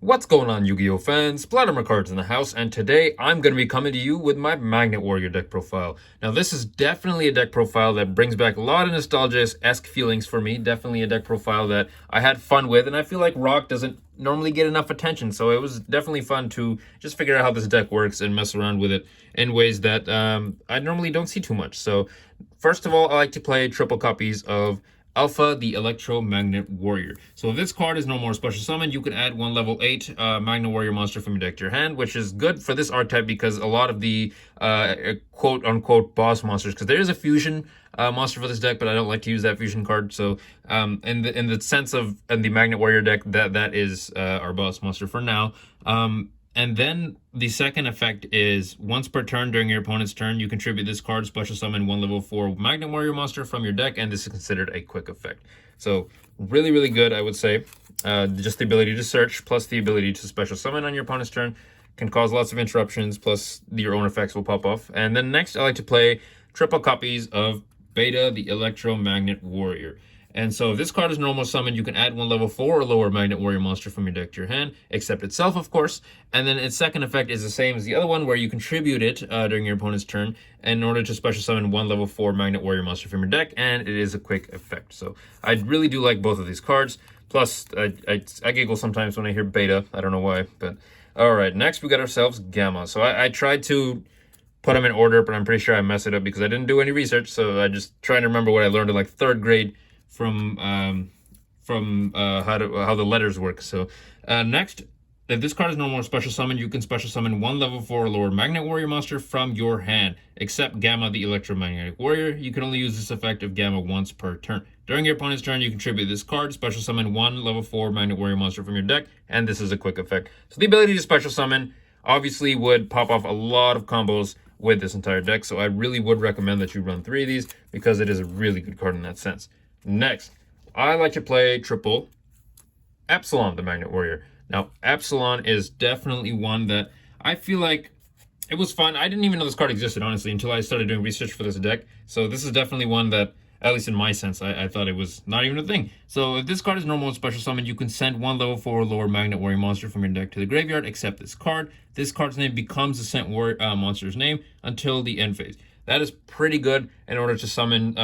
What's going on, Yu-Gi-Oh fans? Vladimir Cards in the house, and today I'm going to be coming to you with my Magnet Warrior deck profile. Now, this is definitely a deck profile that brings back a lot of nostalgia-esque feelings for me. Definitely a deck profile that I had fun with, and I feel like Rock doesn't normally get enough attention, so it was definitely fun to just figure out how this deck works and mess around with it in ways that I normally don't see too much. So, first of all, I like to play triple copies of Alpha, the Electromagnet Warrior. So if this card is no more special summon, you can add one level 8 Magnet Warrior monster from your deck to your hand, which is good for this archetype because a lot of the quote-unquote boss monsters, because there is a fusion monster for this deck, but I don't like to use that fusion card. So in the sense of the Magnet Warrior deck, that is our boss monster for now. And then the second effect is once per turn during your opponent's turn, you contribute this card, special summon one level 4 Magnet Warrior monster from your deck, and this is considered a quick effect. So really, really good, I would say. Just the ability to search plus the ability to special summon on your opponent's turn can cause lots of interruptions, plus your own effects will pop off. And then next, I like to play triple copies of Beta, the Electromagnet Warrior. And so if this card is normal summon, you can add one level 4 or lower Magnet Warrior monster from your deck to your hand, except itself, of course. And then its second effect is the same as the other one, where you contribute it during your opponent's turn in order to special summon one level 4 Magnet Warrior monster from your deck, and it is a quick effect. So I really do like both of these cards. Plus, I giggle sometimes when I hear Beta. I don't know why, but all right. Next, we got ourselves Gamma. So I tried to put them in order, but I'm pretty sure I messed it up because I didn't do any research. So I just trying to remember what I learned in like 3rd grade from how the letters work. So next, if this card is no more special summon, you can special summon one level 4 or lower Magnet Warrior monster from your hand, except Gamma, the Electromagnetic Warrior. You can only use this effect of Gamma once per turn. During your opponent's turn, you contribute this card, special summon one level 4 Magnet Warrior monster from your deck, and this is a quick effect. So the ability to special summon obviously would pop off a lot of combos with this entire deck, so I really would recommend that you run 3 of these because it is a really good card in that sense. Next, I like to play triple Epsilon, the Magnet Warrior. Now, Epsilon is definitely one that I feel like it was fun. I didn't even know this card existed, honestly, until I started doing research for this deck. So this is definitely one that, at least in my sense, I thought it was not even a thing. So if this card is normal and special summon, you can send one level 4 lower Magnet Warrior monster from your deck to the graveyard, except this card. This card's name becomes the sent monster's name until the end phase. That is pretty good in order to summon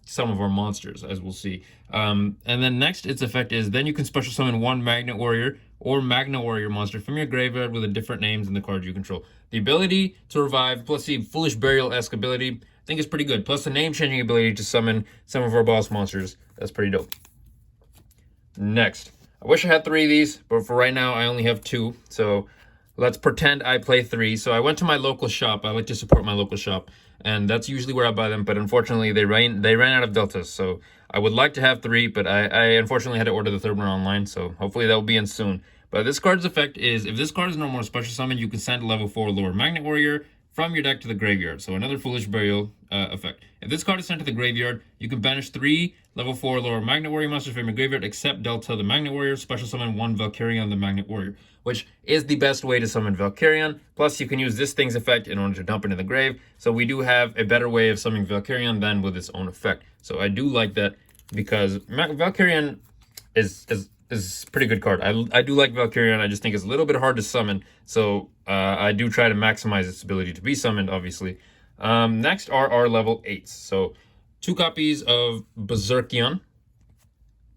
some of our monsters, as we'll see. And then next, its effect is then you can special summon one Magnet Warrior or Magna Warrior monster from your graveyard with a different names than the card you control. The ability to revive, plus the Foolish Burial-esque ability, I think is pretty good. Plus the name-changing ability to summon some of our boss monsters. That's pretty dope. Next, I wish I had 3 of these, but for right now, I only have 2. So let's pretend I play 3. So I went to my local shop. I like to support my local shop, and that's usually where I buy them. But unfortunately, they ran out of deltas. So I would like to have 3, but I unfortunately had to order the 3rd one online. So hopefully that will be in soon. But this card's effect is if this card is no more special summon, you can send a level 4 lower Magnet Warrior from your deck to the graveyard. So another Foolish Burial effect. If this card is sent to the graveyard, you can banish 3 level 4 lower Magnet Warrior monsters from your graveyard, except Delta, the Magnet Warrior, special summon 1 Valkyrion, the Magnet Warrior, which is the best way to summon Valkyrion. Plus, you can use this thing's effect in order to dump it in the grave. So we do have a better way of summoning Valkyrion than with its own effect. So I do like that because Valkyrion is a pretty good card. I do like Valkyrion. I just think it's a little bit hard to summon. So I do try to maximize its ability to be summoned, obviously. Next are our level 8s. So 2 copies of Berserkion.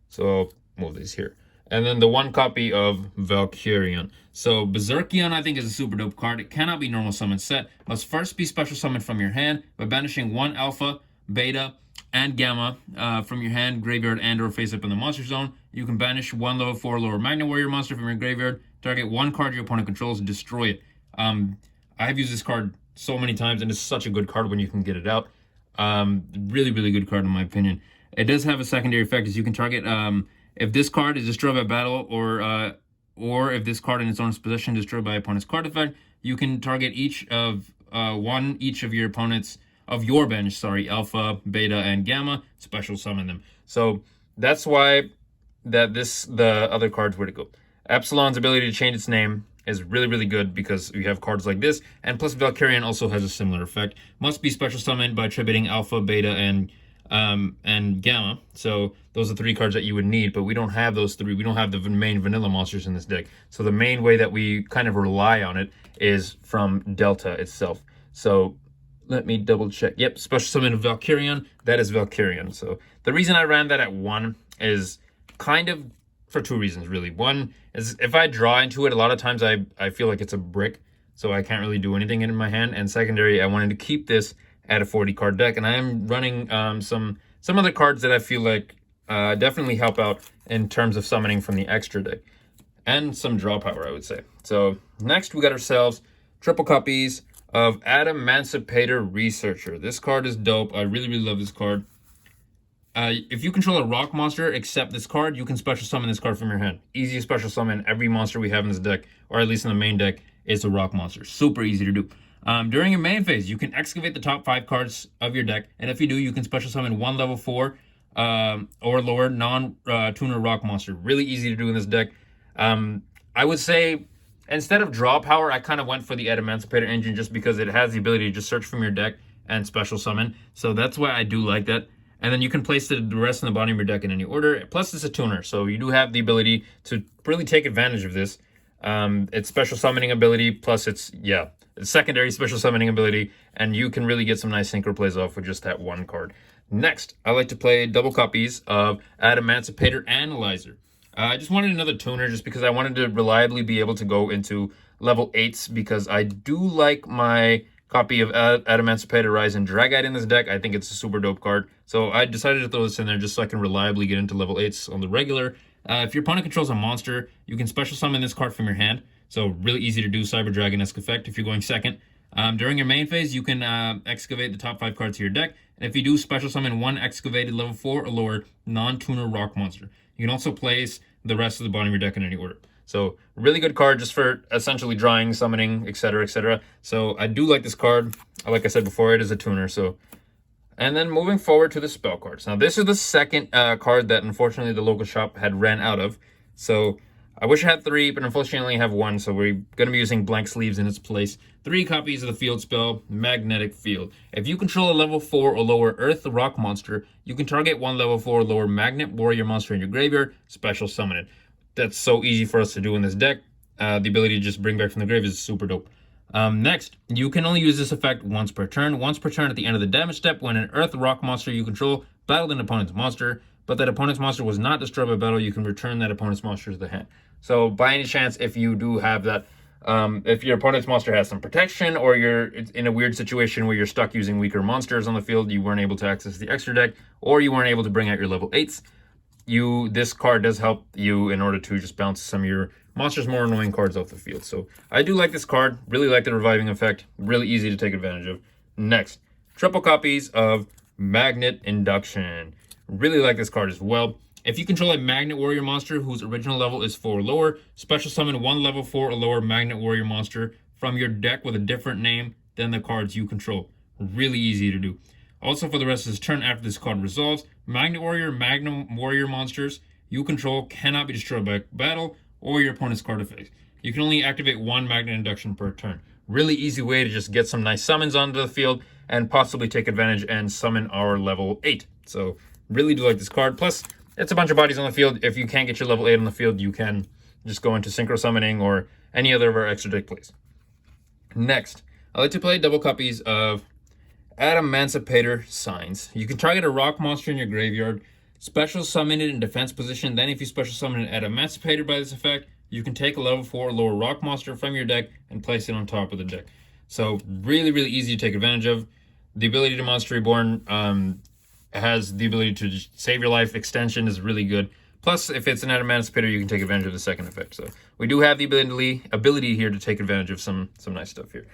So I'll move these here. And then the 1 copy of Valkyrion. So Berserkion, I think, is a super dope card. It cannot be normal summon set. Must first be special summoned from your hand by banishing 1 Alpha, Beta, and Gamma from your hand, graveyard, and or face up in the monster zone. You can banish 1 level 4 lower Magnet Warrior monster from your graveyard, target 1 card your opponent controls, and destroy it. I have used this card so many times, and it's such a good card when you can get it out. Really, really good card in my opinion. It does have a secondary effect, as you can target if this card is destroyed by battle, or if this card in its own possession is destroyed by opponent's card effect, you can target each of your opponent's of your bench, Alpha, Beta, and Gamma, special summon them. So that's why the other cards were to go. Epsilon's ability to change its name is really, really good because you have cards like this, and plus Valkyrion also has a similar effect. Must be special summoned by attributing Alpha, Beta, and and Gamma. So those are 3 cards that you would need, but we don't have those 3. We don't have the main vanilla monsters in this deck. So the main way that we kind of rely on it is from Delta itself. So let me double check. Yep, special summon of Valkyrion. That is Valkyrion. So the reason I ran that at 1 is kind of for 2 reasons, really. One is if I draw into it, a lot of times I feel like it's a brick, so I can't really do anything in my hand. And secondary, I wanted to keep this at a 40 card deck, and I am running some other cards that I feel like definitely help out in terms of summoning from the extra deck, and some draw power, I would say. So next we got ourselves triple copies of Adamancipator Researcher. This card is dope. I really love this card. If you control a rock monster except this card, you can special summon this card from your hand. Easy special summon. Every monster we have in this deck, or at least in the main deck, is a rock monster. Super easy to do. During your main phase, you can excavate the top 5 cards of your deck, and if you do, you can special summon 1 level 4 or lower non-tuner rock monster. Really easy to do in this deck. I would say instead of draw power, I kind of went for the Adamancipator engine just because it has the ability to just search from your deck and special summon. So that's why I do like that. And then you can place the rest in the bottom of your deck in any order. Plus, it's a tuner, so you do have the ability to really take advantage of this. It's special summoning ability, plus it's secondary special summoning ability, and you can really get some nice synchro plays off with just that 1 card. Next, I like to play double copies of Adamancipator Analyzer. I just wanted another tuner just because I wanted to reliably be able to go into level 8s, because I do like my copy of Adamancipator Rise and Dragite in this deck. I think it's a super dope card. So I decided to throw this in there just so I can reliably get into level 8s on the regular. If your opponent controls a monster, you can special summon this card from your hand. So really easy to do, Cyber Dragon-esque effect if you're going second. During your main phase, you can excavate the top 5 cards of your deck. And if you do, special summon 1 excavated level 4 or lower non-tuner rock monster. You can also place the rest of the bottom of your deck in any order. So really good card just for essentially drawing, summoning, etc., etc. So I do like this card. Like I said before, it is a tuner. And then moving forward to the spell cards. Now this is the second card that unfortunately the local shop had ran out of. So I wish I had 3, but unfortunately I have 1. So we're going to be using blank sleeves in its place. 3 copies of the field spell, Magnetic Field. If you control a level 4 or lower Earth Rock monster, you can target 1 level 4 or lower Magnet Warrior monster in your graveyard, special summon it. That's so easy for us to do in this deck. The ability to just bring back from the grave is super dope. Next, you can only use this effect once per turn. Once per turn at the end of the damage step, when an Earth Rock monster you control battled an opponent's monster, but that opponent's monster was not destroyed by battle, you can return that opponent's monster to the hand. So by any chance, if you do have that, if your opponent's monster has some protection, or you're in a weird situation where you're stuck using weaker monsters on the field, you weren't able to access the extra deck, or you weren't able to bring out your level 8s, this card does help you in order to just bounce some of your monsters' more annoying cards off the field. So I do like this card. Really like the reviving effect. Really easy to take advantage of. Next, triple copies of Magnet Induction. Really like this card as well. If you control a Magnet Warrior monster whose original level is 4 or lower, special summon 1 level 4 or lower Magnet Warrior monster from your deck with a different name than the cards you control. Really easy to do. Also, for the rest of this turn after this card resolves, Magnet Warrior, Magnum Warrior monsters you control cannot be destroyed by battle or your opponent's card effects. You can only activate 1 Magnet Induction per turn. Really easy way to just get some nice summons onto the field and possibly take advantage and summon our level 8. So really do like this card. Plus, it's a bunch of bodies on the field. If you can't get your level 8 on the field, you can just go into Synchro Summoning or any other of our extra deck plays. Next, I like to play double copies of Adamancipator Signs. You can target a rock monster in your graveyard, special summon it in defense position. Then if you special summon an Adamancipator by this effect, you can take a level 4 or lower rock monster from your deck and place it on top of the deck. So really easy to take advantage of. The ability to Monster Reborn has the ability to just save your life. Extension is really good. Plus, if it's an Adamancipator, you can take advantage of the second effect. So we do have the ability here to take advantage of some nice stuff here.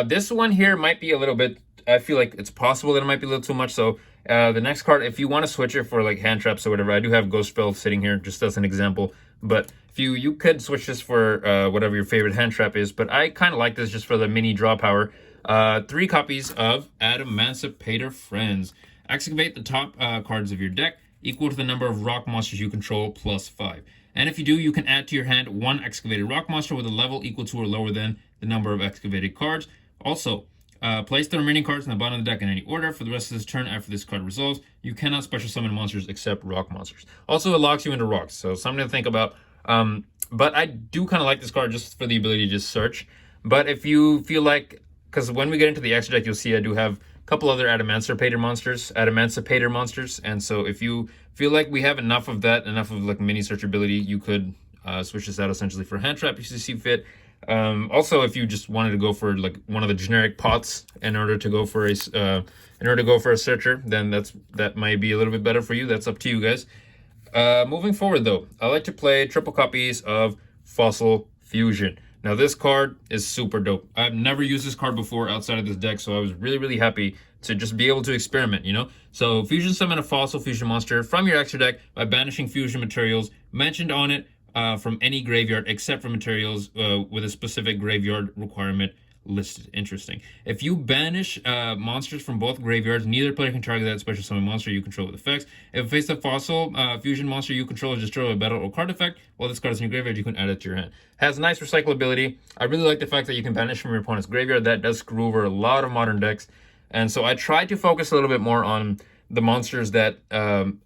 This one here might be a little bit, I feel like it's possible that it might be a little too much. So the next card, if you want to switch it for like hand traps or whatever, I do have Ghost Spell sitting here just as an example. But if you could switch this for whatever your favorite hand trap is. But I kind of like this just for the mini draw power. 3 copies of Adamancipator Friends. Excavate the top cards of your deck equal to the number of rock monsters you control plus 5. And if you do, you can add to your hand 1 excavated rock monster with a level equal to or lower than the number of excavated cards. Also, Place the remaining cards on the bottom of the deck in any order for the rest of this turn after this card resolves. You cannot special summon monsters except rock monsters. Also, it locks you into rocks, so something to think about. But I do kind of like this card just for the ability to just search. But if you feel like, because when we get into the extra deck, you'll see I do have a couple other Adamancipator monsters. And so if you feel like we have enough of that, enough of like mini search ability, you could switch this out essentially for hand trap if you see fit. Also, if you just wanted to go for like one of the generic pots in order to go for a searcher, then that might be a little bit better for you. That's up to you guys. Moving forward though, I like to play triple copies of Fossil Fusion. Now this card is super dope. I've never used this card before outside of this deck, so I was really happy to just be able to experiment, you know? So fusion summon a Fossil Fusion monster from your extra deck by banishing fusion materials mentioned on it from any graveyard except for materials with a specific graveyard requirement listed. Interesting. If you banish monsters from both graveyards, neither player can target that special summon monster you control with effects. If it faces a Fossil Fusion monster you control is destroyed by battle or card effect, while this card is in your graveyard, you can add it to your hand. Has nice recyclability. I really like the fact that you can banish from your opponent's graveyard. That does screw over a lot of modern decks. And so I tried to focus a little bit more on the monsters that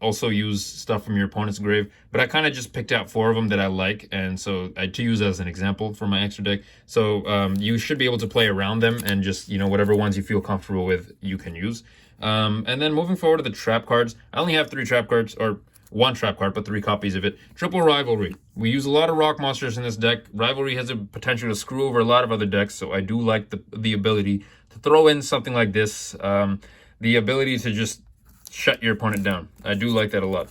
also use stuff from your opponent's grave, but I kind of just picked out 4 of them that I like, and so to use as an example for my extra deck. So you should be able to play around them, and just, you know, whatever ones you feel comfortable with, you can use. And then moving forward to the trap cards, I only have 3 trap cards, or 1 trap card, but 3 copies of it. Triple Rivalry. We use a lot of rock monsters in this deck. Rivalry has a potential to screw over a lot of other decks, so I do like the ability to throw in something like this. The ability to just shut your opponent down. I do like that a lot.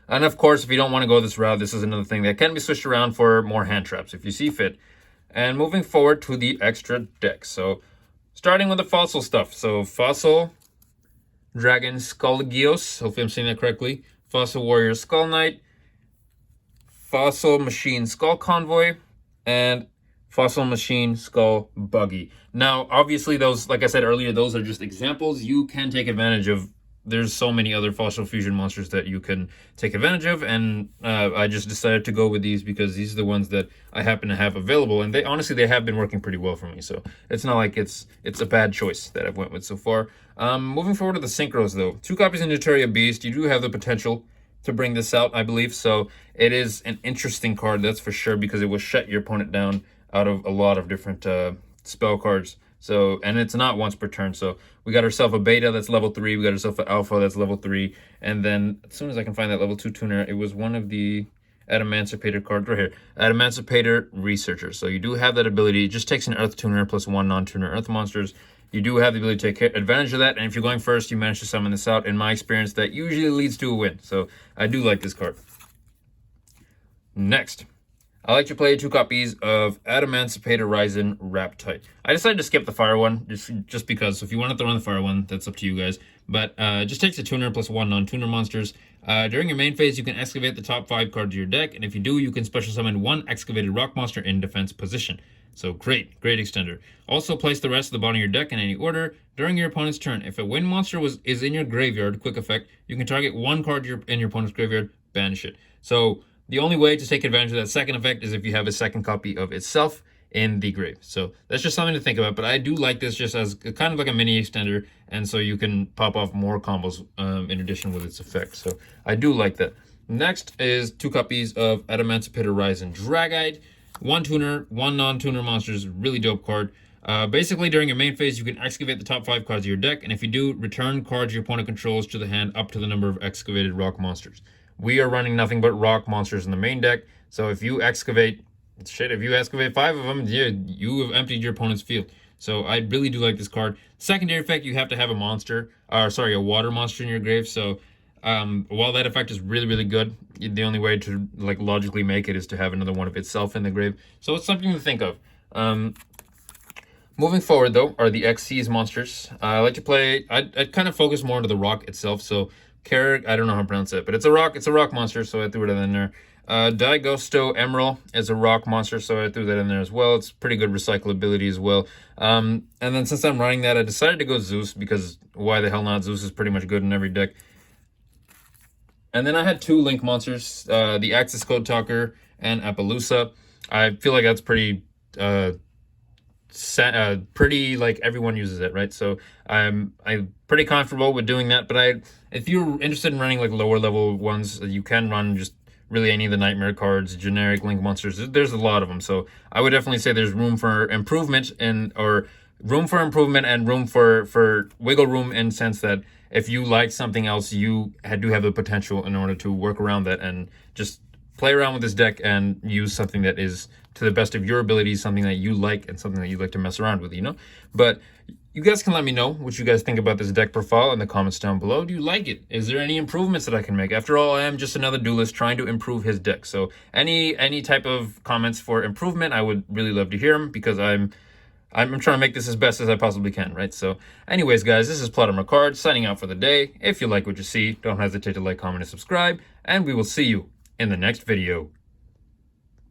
And of course, if you don't want to go this route, this is another thing that can be switched around for more hand traps if you see fit. And moving forward to the extra deck. So starting with the fossil stuff. So Fossil Dragon Skullgios, hopefully I'm saying that correctly. Fossil Warrior Skull Knight, Fossil Machine Skull Convoy, and Fossil Machine Skull Buggy. Now, obviously, those, like I said earlier, those are just examples. You can take advantage of, there's so many other Fossil Fusion monsters that you can take advantage of, and I just decided to go with these because these are the ones that I happen to have available, and they honestly, they have been working pretty well for me, so it's not like it's a bad choice that I've went with so far. Moving forward to the Synchros, though. 2 copies of Notaria Beast. You do have the potential to bring this out, I believe, so it is an interesting card, that's for sure, because it will shut your opponent down out of a lot of different spell cards. So, and it's not once per turn. So we got ourselves a beta that's level 3. We got ourselves an alpha that's level 3. And then as soon as I can find that level 2 tuner, it was one of the Adamancipator cards right here. Adamancipator Researcher. So you do have that ability. It just takes an Earth tuner plus 1 non-tuner Earth monsters. You do have the ability to take advantage of that. And if you're going first, you manage to summon this out. In my experience, that usually leads to a win. So I do like this card. Next, I like to play 2 copies of Adamancipator Ryzen Raptite. I decided to skip the fire one just because. So if you want to throw in the fire one, that's up to you guys. But it just takes a tuner plus 1 non-tuner monsters. During your main phase, you can excavate the top 5 cards of your deck, and if you do, you can special summon 1 excavated rock monster in defense position. So great extender. Also place the rest of the bottom of your deck in any order during your opponent's turn. If a wind monster is in your graveyard, quick effect, you can target 1 card in your opponent's graveyard, banish it. So the only way to take advantage of that second effect is if you have a second copy of itself in the grave. So that's just something to think about. But I do like this just as kind of like a mini extender, and so you can pop off more combos in addition with its effect. So I do like that. Next is 2 copies of Adamancipator Ryzen Dragite. 1 tuner, 1 non-tuner monsters. Really dope card. Basically, during your main phase, you can excavate the top 5 cards of your deck, and if you do, return cards your opponent controls to the hand up to the number of excavated rock monsters. We are running nothing but rock monsters in the main deck, so if you excavate 5 of them, yeah, you have emptied your opponent's field. So I really do like this card. Secondary effect, you have to have a water monster in your grave. So while that effect is really good, the only way to like logically make it is to have another one of itself in the grave. So it's something to think of. Moving forward, though, are the XC's monsters. I like to play. I kind of focus more into the rock itself. So Carrick, I don't know how to pronounce it, but it's a rock monster, so I threw it in there. Digosto Emerald is a rock monster, so I threw that in there as well. It's pretty good recyclability as well. And then since I'm running that, I decided to go Zeus, because why the hell not? Zeus is pretty much good in every deck. And then I had 2 Link monsters, the Axis Code Talker and Appaloosa. I feel like that's pretty pretty, like, everyone uses it, right? So I'm pretty comfortable with doing that. But if you're interested in running like lower level ones, you can run just really any of the nightmare cards, generic link monsters. There's a lot of them, so I would definitely say there's room for improvement, and room for improvement and room for wiggle room, in the sense that if you like something else, you do have the potential in order to work around that and just play around with this deck and use something that is to the best of your abilities, something that you like and something that you like to mess around with, you know? But you guys can let me know what you guys think about this deck profile in the comments down below. Do you like it? Is there any improvements that I can make? After all, I am just another duelist trying to improve his deck. So any type of comments for improvement, I would really love to hear them, because I'm trying to make this as best as I possibly can, right? So anyways, guys, this is Adamancipator signing out for the day. If you like what you see, don't hesitate to like, comment, and subscribe, and we will see you in the next video.